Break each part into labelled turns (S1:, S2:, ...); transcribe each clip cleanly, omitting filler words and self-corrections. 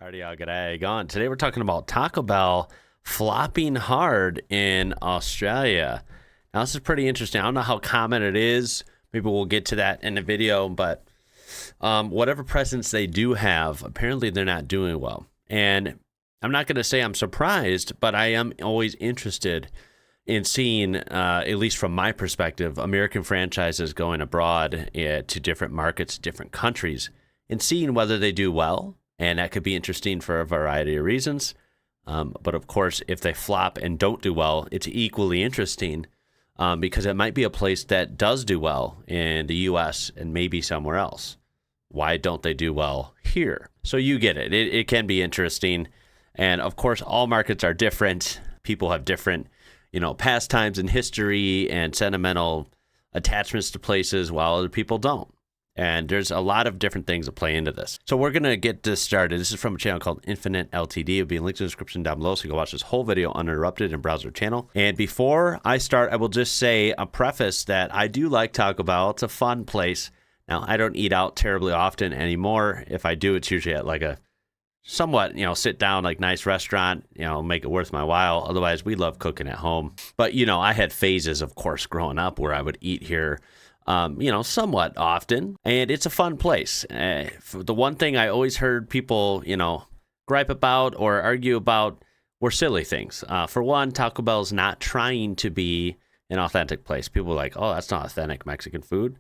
S1: Alrighty, y'all, g'day, going. Today we're talking about Taco Bell flopping hard in Australia. Now this is pretty interesting. I don't know how common it is. Maybe we'll get to that in the video, but whatever presence they do have, apparently they're not doing well. And I'm not going to say I'm surprised, but I am always interested in seeing, at least from my perspective, American franchises going abroad to different markets, different countries, and seeing whether they do well. And that could be interesting for a variety of reasons. But of course, if they flop and don't do well, it's equally interesting because it might be a place that does do well in the US and maybe somewhere else. Why don't they do well here? So you get it. It can be interesting. And of course, all markets are different. People have different, pastimes and history and sentimental attachments to places while other people don't. And there's a lot of different things that play into this. So we're going to get this started. This is from a channel called Infinite LTD. It'll be linked in the description down below, so you can watch this whole video uninterrupted and browse their channel. And before I start, I will just say a preface that I do like Taco Bell. It's a fun place. Now, I don't eat out terribly often anymore. If I do, it's usually at like a somewhat, sit down, like nice restaurant, make it worth my while. Otherwise, we love cooking at home. But, I had phases, of course, growing up where I would eat here somewhat often, and it's a fun place. The one thing I always heard people, gripe about or argue about were silly things. For one, Taco Bell's not trying to be an authentic place. People are like, oh, that's not authentic Mexican food.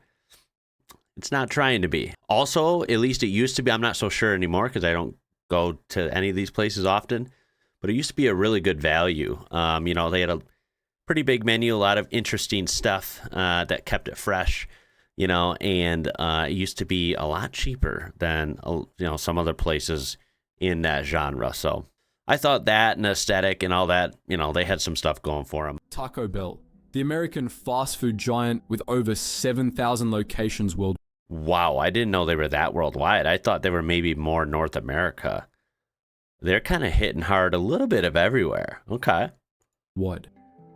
S1: It's not trying to be. Also, at least it used to be. I'm not so sure anymore because I don't go to any of these places often, but it used to be a really good value. They had a pretty big menu, a lot of interesting stuff that kept it fresh, and it used to be a lot cheaper than, some other places in that genre. So I thought that and aesthetic and all that, they had some stuff going for them.
S2: Taco Bell, the American fast food giant with over 7,000 locations worldwide.
S1: Wow, I didn't know they were that worldwide. I thought they were maybe more North America. They're kind of hitting hard a little bit of everywhere. Okay.
S2: What?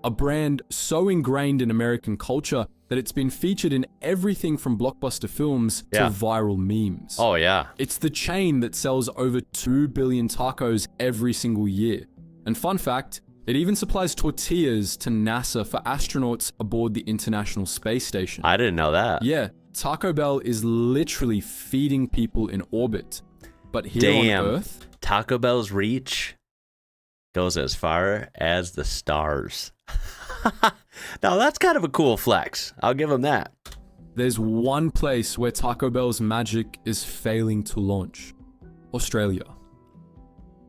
S2: A brand so ingrained in American culture that it's been featured in everything from blockbuster films to viral memes.
S1: Oh, yeah.
S2: It's the chain that sells over 2 billion tacos every single year. And fun fact, it even supplies tortillas to NASA for astronauts aboard the International Space Station.
S1: I didn't know that.
S2: Yeah, Taco Bell is literally feeding people in orbit. But here on Earth,
S1: Taco Bell's reach goes as far as the stars. Now that's kind of a cool flex. I'll give them that.
S2: There's one place where Taco Bell's magic is failing to launch. Australia.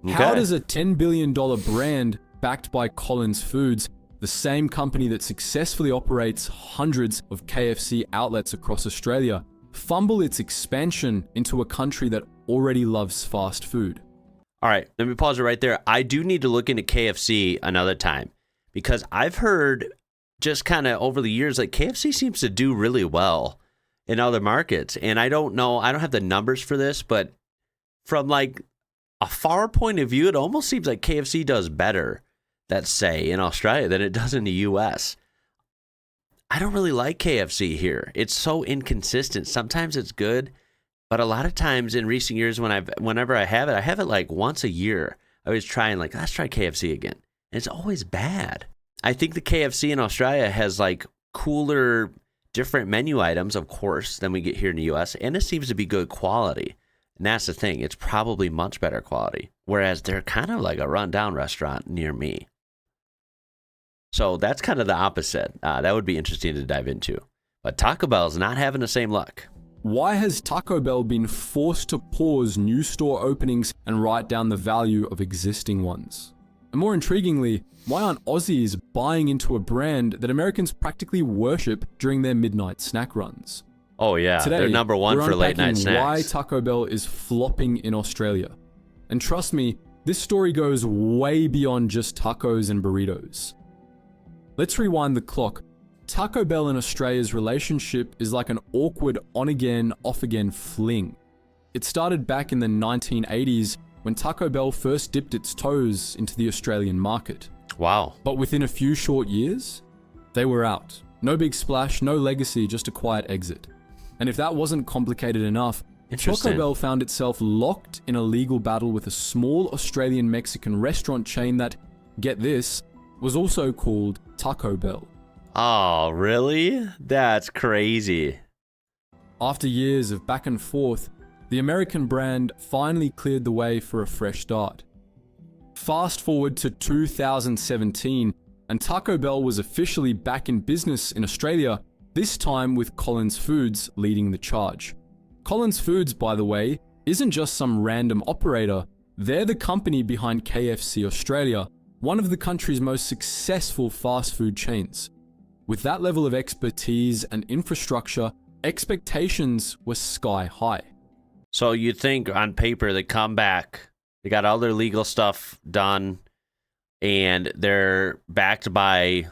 S2: Okay. How does a $10 billion brand backed by Collins Foods, the same company that successfully operates hundreds of KFC outlets across Australia, fumble its expansion into a country that already loves fast food?
S1: All right, let me pause it right there. I do need to look into KFC another time because I've heard just kind of over the years, like KFC seems to do really well in other markets. And I don't know, I don't have the numbers for this, but from like a far point of view, it almost seems like KFC does better, let's say, in Australia than it does in the US. I don't really like KFC here. It's so inconsistent. Sometimes it's good. But a lot of times in recent years, whenever I have it like once a year. I always try and let's try KFC again. And it's always bad. I think the KFC in Australia has like cooler, different menu items, of course, than we get here in the US. And it seems to be good quality. And that's the thing. It's probably much better quality. Whereas they're kind of like a rundown restaurant near me. So that's kind of the opposite. That would be interesting to dive into. But Taco Bell's not having the same luck.
S2: Why has Taco Bell been forced to pause new store openings and write down the value of existing ones? And more intriguingly, why aren't Aussies buying into a brand that Americans practically worship during their midnight snack runs?
S1: Oh yeah,
S2: today,
S1: they're number one for late night snacks.
S2: Why Taco Bell is flopping in Australia. And trust me, this story goes way beyond just tacos and burritos. Let's rewind the clock. Taco Bell and Australia's relationship is like an awkward on-again, off-again fling. It started back in the 1980s when Taco Bell first dipped its toes into the Australian market.
S1: Wow.
S2: But within a few short years, they were out. No big splash, no legacy, just a quiet exit. And if that wasn't complicated enough,
S1: Interesting.
S2: Taco Bell found itself locked in a legal battle with a small Australian Mexican restaurant chain that, get this, was also called Taco Bell.
S1: Oh, really? That's crazy.
S2: After years of back and forth, the American brand finally cleared the way for a fresh start. Fast forward to 2017, and Taco Bell was officially back in business in Australia, this time with Collins Foods leading the charge. Collins Foods, by the way, isn't just some random operator. They're the company behind KFC Australia, one of the country's most successful fast food chains. With that level of expertise and infrastructure, expectations were sky high.
S1: So you'd think on paper they come back, they got all their legal stuff done, and they're backed by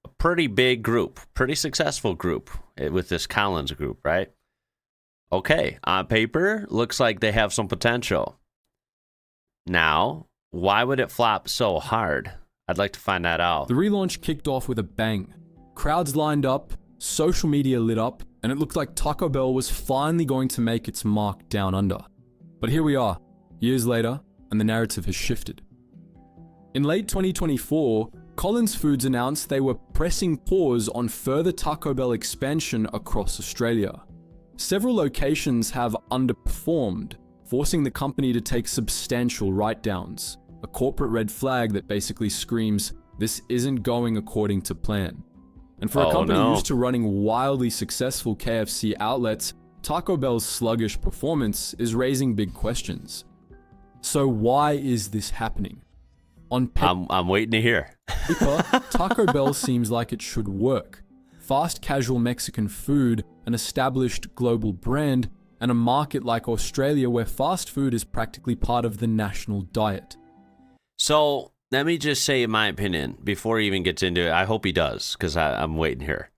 S1: a pretty big group, pretty successful group with this Collins group, right? Okay, on paper, looks like they have some potential. Now, why would it flop so hard? I'd like to find that out.
S2: The relaunch kicked off with a bang. Crowds lined up, social media lit up, and it looked like Taco Bell was finally going to make its mark down under. But here we are, years later, and the narrative has shifted. In late 2024, Collins Foods announced they were pressing pause on further Taco Bell expansion across Australia. Several locations have underperformed, forcing the company to take substantial write-downs, a corporate red flag that basically screams, this isn't going according to plan. And for a company used to running wildly successful KFC outlets, Taco Bell's sluggish performance is raising big questions. So why is this happening? On paper,
S1: I'm waiting to hear.
S2: Taco Bell seems like it should work. Fast casual Mexican food, an established global brand, and a market like Australia where fast food is practically part of the national diet.
S1: So let me just say, in my opinion, before he even gets into it, I hope he does, because I'm waiting here.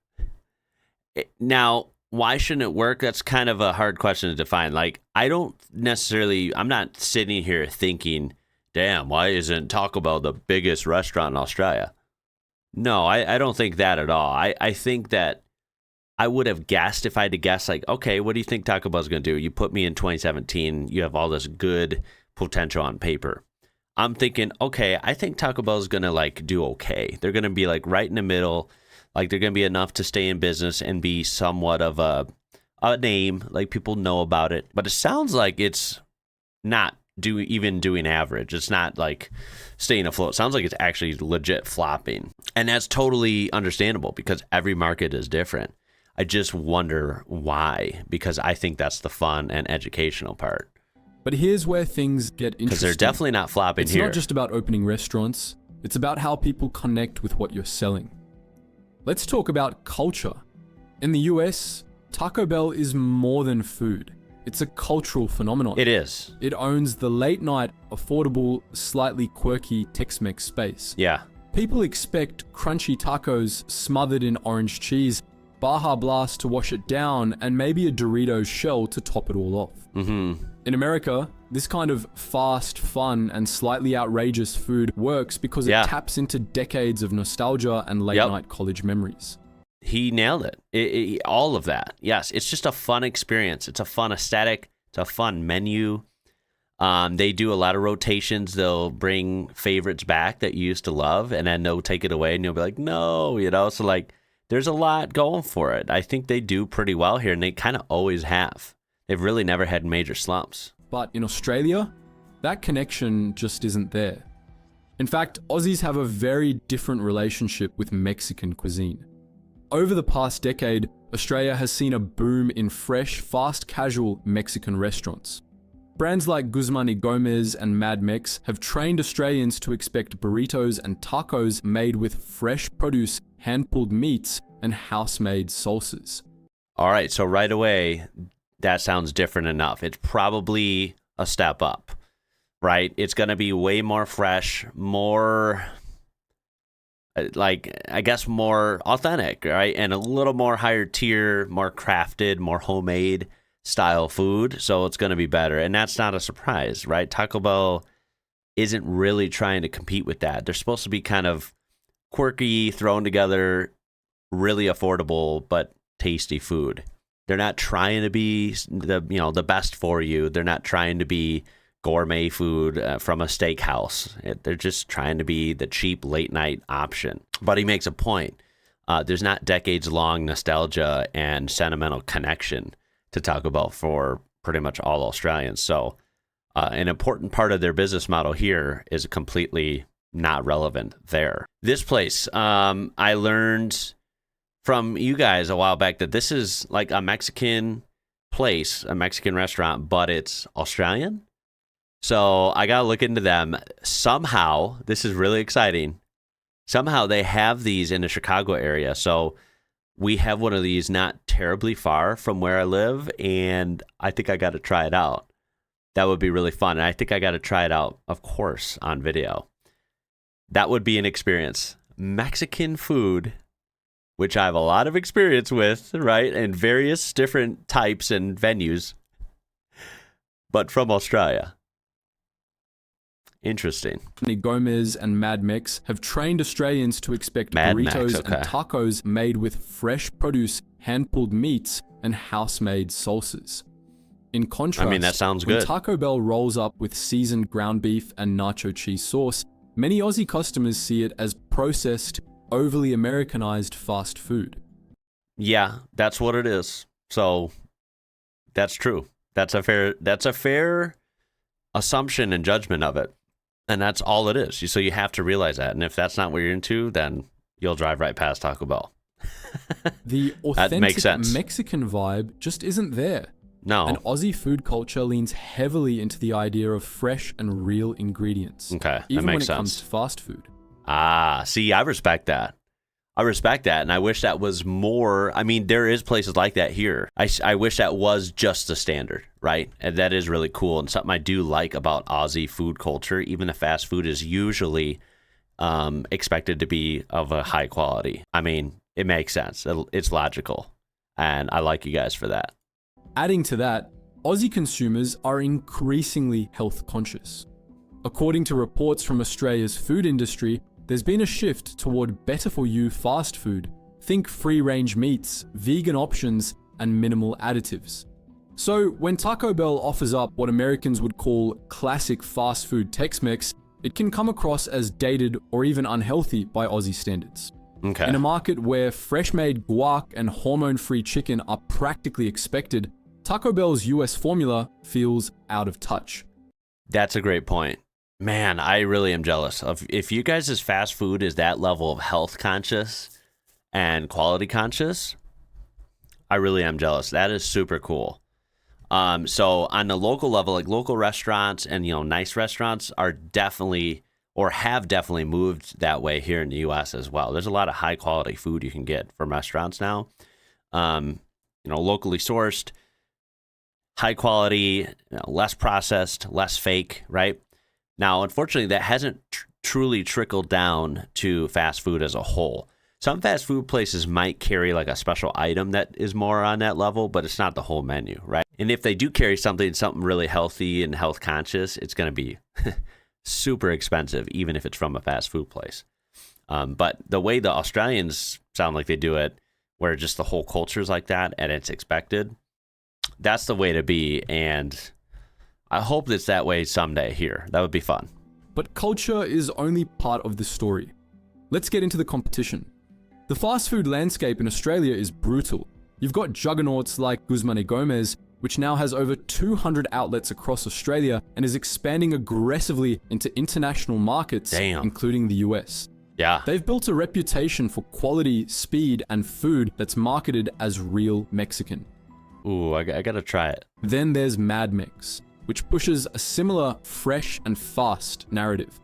S1: Now, why shouldn't it work? That's kind of a hard question to define. Like, I'm not sitting here thinking, damn, why isn't Taco Bell the biggest restaurant in Australia? No, I don't think that at all. I think that I would have guessed, if I had to guess, like, okay, what do you think Taco Bell's going to do? You put me in 2017, you have all this good potential on paper. I'm thinking, okay, I think Taco Bell's going to, like, do okay. They're going to be, like, right in the middle. Like, they're going to be enough to stay in business and be somewhat of a name. Like, people know about it. But it sounds like it's not even doing average. It's not, like, staying afloat. It sounds like it's actually legit flopping. And that's totally understandable because every market is different. I just wonder why, because I think that's the fun and educational part.
S2: But here's where things get interesting.
S1: Because they're definitely not flopping here.
S2: It's not just about opening restaurants. It's about how people connect with what you're selling. Let's talk about culture. In the US, Taco Bell is more than food. It's a cultural phenomenon.
S1: It is.
S2: It owns the late night, affordable, slightly quirky Tex-Mex space.
S1: Yeah.
S2: People expect crunchy tacos smothered in orange cheese, Baja Blast to wash it down, and maybe a Doritos shell to top it all off.
S1: Mm-hmm.
S2: In America, this kind of fast, fun, and slightly outrageous food works because it taps into decades of nostalgia and late-night college memories.
S1: He nailed it. All of that. Yes, it's just a fun experience. It's a fun aesthetic. It's a fun menu. They do a lot of rotations. They'll bring favorites back that you used to love, and then they'll take it away, and you'll be like, no, So, like, there's a lot going for it. I think they do pretty well here, and they kind of always have. They've really never had major slumps.
S2: But in Australia, that connection just isn't there. In fact, Aussies have a very different relationship with Mexican cuisine. Over the past decade, Australia has seen a boom in fresh, fast casual Mexican restaurants. Brands like Guzman y Gomez and Mad Mex have trained Australians to expect burritos and tacos made with fresh produce, hand-pulled meats, and house-made salsas.
S1: All right, so right away, that sounds different enough. It's probably a step up, right? It's going to be way more fresh, more, like, I guess more authentic, right? And a little more higher tier, more crafted, more homemade style food. So it's going to be better. And that's not a surprise, right? Taco Bell isn't really trying to compete with that. They're supposed to be kind of quirky, thrown together, really affordable, but tasty food. They're not trying to be the best for you. They're not trying to be gourmet food from a steakhouse. They're just trying to be the cheap late night option. But he makes a point. There's not decades-long nostalgia and sentimental connection to Taco Bell for pretty much all Australians. So an important part of their business model here is completely not relevant there. This place, I learned from you guys a while back that this is like a Mexican place, a Mexican restaurant, but it's Australian. So I got to look into them. Somehow, this is really exciting. Somehow they have these in the Chicago area. So we have one of these not terribly far from where I live, and I think I got to try it out. That would be really fun. And I think I got to try it out, of course, on video. That would be an experience. Mexican food, which I have a lot of experience with, right? And various different types and venues, but from Australia. Interesting.
S2: Gomez and Mad Mex have trained Australians to expect burritos and tacos made with fresh produce, hand-pulled meats, and house-made salsas. In contrast,
S1: I mean, that sounds good.
S2: When Taco Bell rolls up with seasoned ground beef and nacho cheese sauce, many Aussie customers see it as processed, overly Americanized fast food.
S1: Yeah, that's what it is. So that's true. That's a fair assumption and judgment of it. And that's all it is. So you have to realize that. And if that's not what you're into, then you'll drive right past Taco Bell.
S2: The authentic Mexican vibe just isn't there.
S1: No.
S2: And Aussie food culture leans heavily into the idea of fresh and real ingredients.
S1: Okay,
S2: even
S1: that
S2: when
S1: makes
S2: it comes to fast food.
S1: See, I respect that. And I wish that was more. I mean, there is places like that here. I wish that was just the standard, right? And that is really cool and something I do like about Aussie food culture. Even the fast food is usually expected to be of a high quality. I mean, it makes sense. It's logical. And I like you guys for that.
S2: Adding to that, Aussie consumers are increasingly health conscious. According to reports from Australia's food industry, there's been a shift toward better-for-you fast food. Think free-range meats, vegan options, and minimal additives. So when Taco Bell offers up what Americans would call classic fast food Tex-Mex, it can come across as dated or even unhealthy by Aussie standards.
S1: Okay.
S2: In a market where fresh-made guac and hormone-free chicken are practically expected, Taco Bell's US formula feels out of touch.
S1: That's a great point. Man, I really am jealous of if you guys' fast food is that level of health conscious and quality conscious. I really am jealous. That is super cool. So on the local level, like local restaurants and nice restaurants are definitely or have definitely moved that way here in the U.S. as well. There's a lot of high quality food you can get from restaurants now. Locally sourced, high quality, less processed, less fake, right? Now, unfortunately, that hasn't truly trickled down to fast food as a whole. Some fast food places might carry like a special item that is more on that level, but it's not the whole menu, right? And if they do carry something really healthy and health conscious, it's going to be super expensive, even if it's from a fast food place. But the way the Australians sound like they do it, where just the whole culture is like that and it's expected, that's the way to be. And I hope it's that way someday here. That would be fun.
S2: But culture is only part of the story. Let's get into the competition. The fast food landscape in Australia is brutal. You've got juggernauts like Guzman y Gomez, which now has over 200 outlets across Australia and is expanding aggressively into international markets, including the US.
S1: Yeah.
S2: They've built a reputation for quality, speed, and food that's marketed as real Mexican.
S1: Ooh, I gotta try it.
S2: Then there's Mad Mex, which pushes a similar fresh and fast narrative.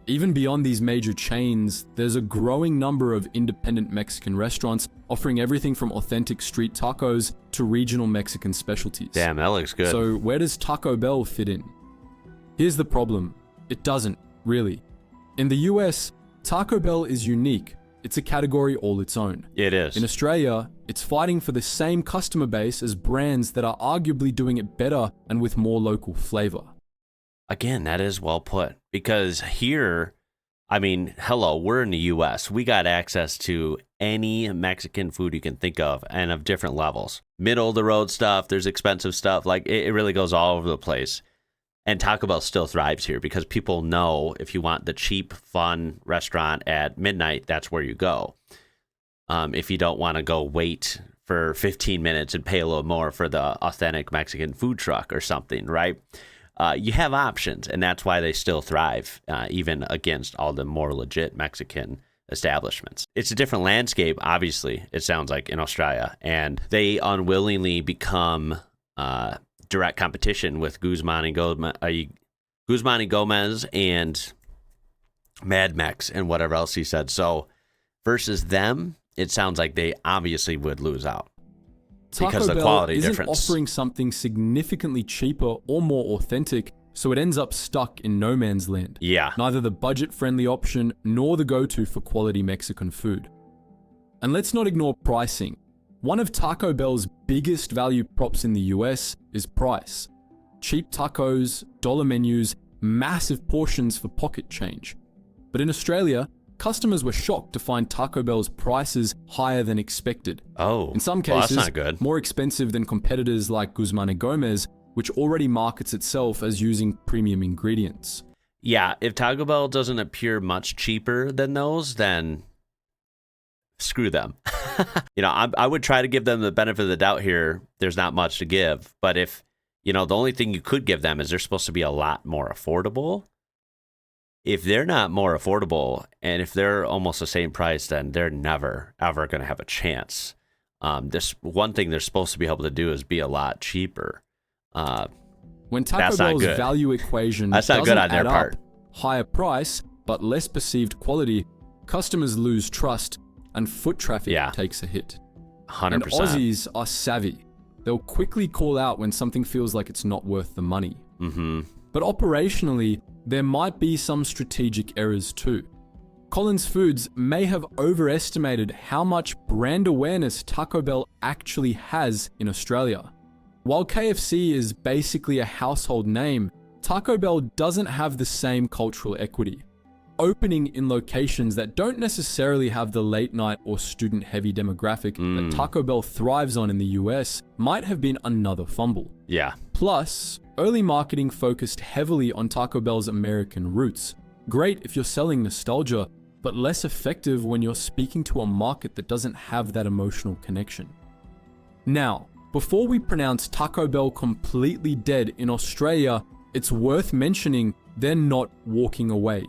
S2: Even beyond these major chains, there's a growing number of independent Mexican restaurants offering everything from authentic street tacos to regional Mexican specialties.
S1: Damn, that looks good.
S2: So where does Taco Bell fit in? Here's the problem. It doesn't, really. In the US, Taco Bell is unique. It's a category all its own.
S1: It is.
S2: In Australia, it's fighting for the same customer base as brands that are arguably doing it better and with more local flavor.
S1: Again, that is well put. Because here, I mean, hello, we're in the US. We got access to any Mexican food you can think of and of different levels. Middle of the road stuff, there's expensive stuff. Like it really goes all over the place. And Taco Bell still thrives here because people know if you want the cheap, fun restaurant at midnight, that's where you go. If you don't want to go wait for 15 minutes and pay a little more for the authentic Mexican food truck or something, right? You have options, and that's why they still thrive, even against all the more legit Mexican establishments. It's a different landscape, obviously, it sounds like, in Australia, and they unwillingly become direct competition with Guzman y Gomez and Mad Mex and whatever else he said. So versus them, it sounds like they obviously would lose out. Because
S2: Taco
S1: the quality
S2: Bell isn't
S1: difference.
S2: offering something significantly cheaper or more authentic, so it ends up stuck in no man's land.
S1: Yeah.
S2: Neither the budget-friendly option nor the go-to for quality Mexican food. And let's not ignore pricing. One of Taco Bell's biggest value props in the US is price. Cheap tacos, dollar menus, massive portions for pocket change. But in Australia, customers were shocked to find Taco Bell's prices higher than expected.
S1: Oh,
S2: In some
S1: well,
S2: cases,
S1: that's not good.
S2: more expensive than competitors like Guzman y Gomez, which already markets itself as using premium ingredients.
S1: Yeah, if Taco Bell doesn't appear much cheaper than those, then screw them. I would try to give them the benefit of the doubt here. There's not much to give. But if, the only thing you could give them is they're supposed to be a lot more affordable. If they're not more affordable, and if they're almost the same price, then they're never, ever going to have a chance. This one thing they're supposed to be able to do is be a lot cheaper.
S2: When Taco
S1: That's not
S2: Bell's
S1: good.
S2: value equation
S1: That's not
S2: doesn't
S1: good on their
S2: add
S1: part.
S2: up, higher price but less perceived quality, customers lose trust and foot traffic takes a hit.
S1: 100%.
S2: And Aussies are savvy. They'll quickly call out when something feels like it's not worth the money.
S1: Mm-hmm.
S2: But operationally, there might be some strategic errors too. Collins Foods may have overestimated how much brand awareness Taco Bell actually has in Australia. While KFC is basically a household name, Taco Bell doesn't have the same cultural equity. Opening in locations that don't necessarily have the late night or student heavy demographic that Taco Bell thrives on in the US might have been another fumble.
S1: Yeah.
S2: Plus, early marketing focused heavily on Taco Bell's American roots. Great if you're selling nostalgia, but less effective when you're speaking to a market that doesn't have that emotional connection. Now, before we pronounce Taco Bell completely dead in Australia, it's worth mentioning they're not walking away.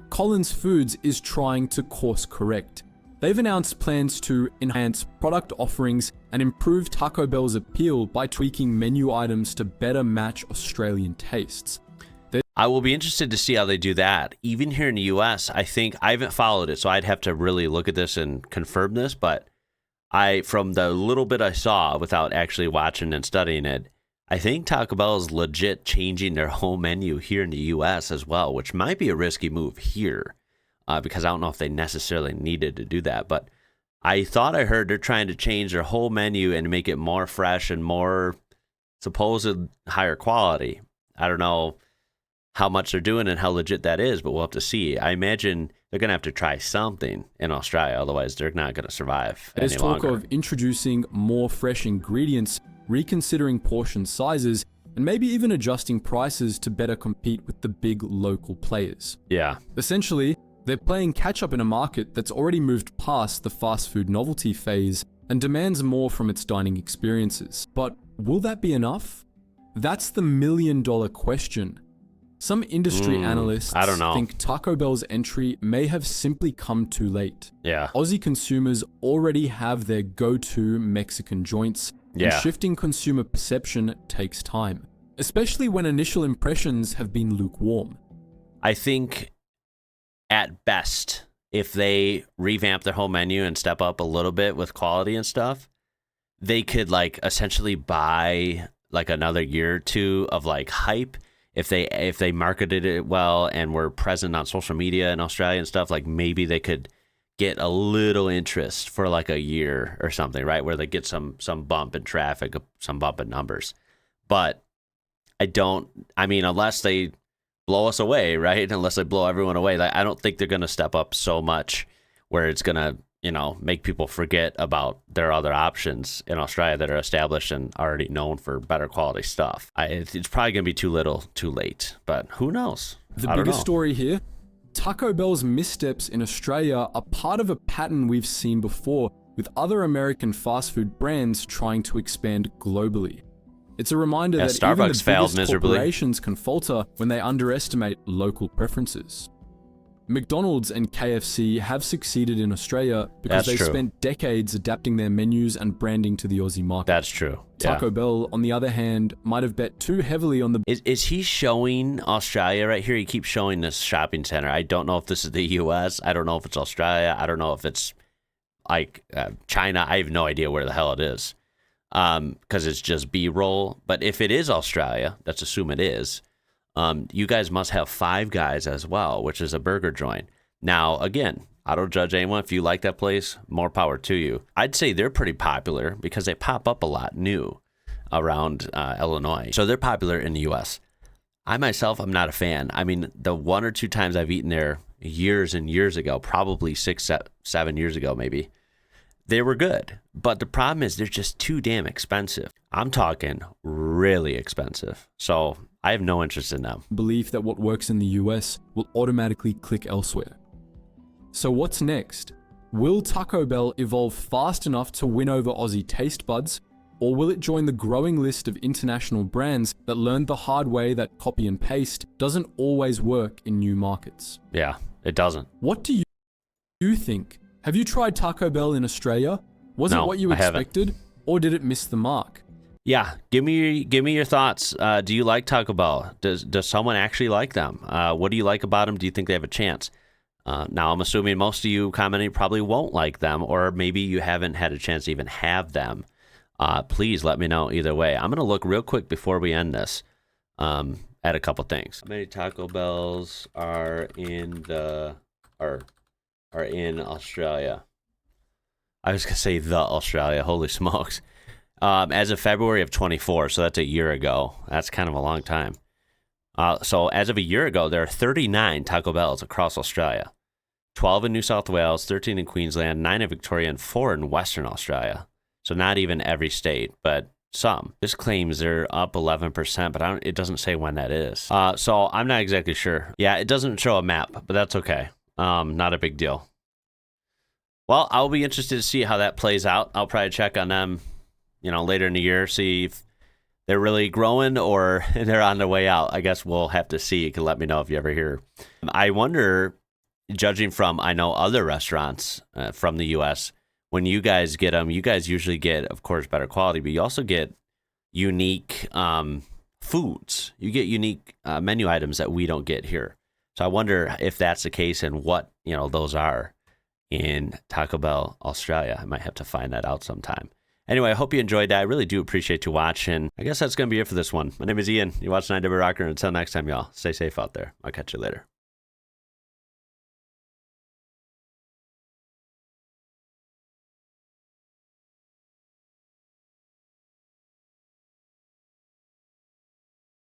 S2: Collins Foods is trying to course correct. They've announced plans to enhance product offerings and improve Taco Bell's appeal by tweaking menu items to better match Australian tastes.
S1: I will be interested to see how they do that. Even here in the US, I think I haven't followed it, so I'd have to really look at this and confirm this, but from the little bit I saw without actually watching and studying it, I think Taco Bell is legit changing their whole menu here in the US as well, which might be a risky move here because I don't know if they necessarily needed to do that. But I thought I heard they're trying to change their whole menu and make it more fresh and more supposed higher quality. I don't know how much they're doing and how legit that is, but we'll have to see. I imagine they're going to have to try something in Australia, otherwise they're not going to survive any
S2: There's talk
S1: longer.
S2: of introducing more fresh ingredients, reconsidering portion sizes, and maybe even adjusting prices to better compete with the big local players.
S1: Yeah.
S2: Essentially, they're playing catch-up in a market that's already moved past the fast food novelty phase and demands more from its dining experiences. But will that be enough? That's the million-dollar question. Some industry analysts
S1: I don't know.
S2: think Taco Bell's entry may have simply come too late.
S1: Yeah.
S2: Aussie consumers already have their go-to Mexican joints, and shifting consumer perception takes time, especially when initial impressions have been lukewarm.
S1: I think at best, if they revamp their whole menu and step up a little bit with quality and stuff, they could essentially buy another year or two of hype. If they marketed it well and were present on social media in Australia and stuff, maybe they could get a little interest for a year or something, right? Where they get some bump in traffic, some bump in numbers. But unless they blow us away, right? Unless they blow everyone away. Like, I don't think they're going to step up so much where it's going to, you know, make people forget about their other options in Australia that are established and already known for better quality stuff. It's probably going to be too little, too late, but who knows?
S2: The biggest story here, Taco Bell's missteps in Australia are part of a pattern we've seen before with other American fast food brands trying to expand globally. It's a reminder that
S1: Starbucks
S2: even the
S1: failed
S2: biggest
S1: miserably.
S2: corporations can falter when they underestimate local preferences. McDonald's and KFC have succeeded in Australia because they spent decades adapting their menus and branding to the Aussie market.
S1: That's true.
S2: Taco Bell, on the other hand, might have bet too heavily on the...
S1: Is he showing Australia right here? He keeps showing this shopping center. I don't know if this is the US. I don't know if it's Australia. I don't know if it's like China. I have no idea where the hell it is because it's just B-roll. But if it is Australia, let's assume it is, you guys must have Five Guys as well, which is a burger joint. Now, again, I don't judge anyone. If you like that place, more power to you. I'd say they're pretty popular because they pop up a lot new around Illinois. So they're popular in the U.S. I myself, I'm not a fan. I mean, the 1 or 2 times I've eaten there years and years ago, probably 6, 7 years ago maybe, they were good. But the problem is they're just too damn expensive. I'm talking really expensive. So I have no interest in them.
S2: Belief that what works in the US will automatically click elsewhere. So what's next? Will Taco Bell evolve fast enough to win over Aussie taste buds, or will it join the growing list of international brands that learned the hard way that copy and paste doesn't always work in new markets?
S1: Yeah, it doesn't.
S2: What do you think? Have you tried Taco Bell in Australia? Was it what you expected, or did it miss the mark?
S1: Yeah, give me your thoughts. Do you like Taco Bell? Does someone actually like them? What do you like about them? Do you think they have a chance? Now, I'm assuming most of you commenting probably won't like them, or maybe you haven't had a chance to even have them. Please let me know either way. I'm going to look real quick before we end this at a couple things. How many Taco Bells are in Australia? I was going to say the Australia. Holy smokes. As of February of 24, so that's a year ago. That's kind of a long time. So as of a year ago, there are 39 Taco Bells across Australia. 12 in New South Wales, 13 in Queensland, 9 in Victoria, and 4 in Western Australia. So not even every state, but some. This claims they're up 11%, but it doesn't say when that is. So I'm not exactly sure. Yeah, it doesn't show a map, but that's okay. Not a big deal. Well, I'll be interested to see how that plays out. I'll probably check on them, later in the year, see if they're really growing or they're on their way out. I guess we'll have to see. You can let me know if you ever hear. I wonder, judging from, I know other restaurants from the U.S., when you guys get them, you guys usually get, of course, better quality, but you also get unique foods. You get unique menu items that we don't get here. So I wonder if that's the case and what, those are in Taco Bell, Australia. I might have to find that out sometime. Anyway, I hope you enjoyed that. I really do appreciate you watching. I guess that's going to be it for this one. My name is Ian. You're watching IWrocker. Until next time, y'all, stay safe out there. I'll catch you later.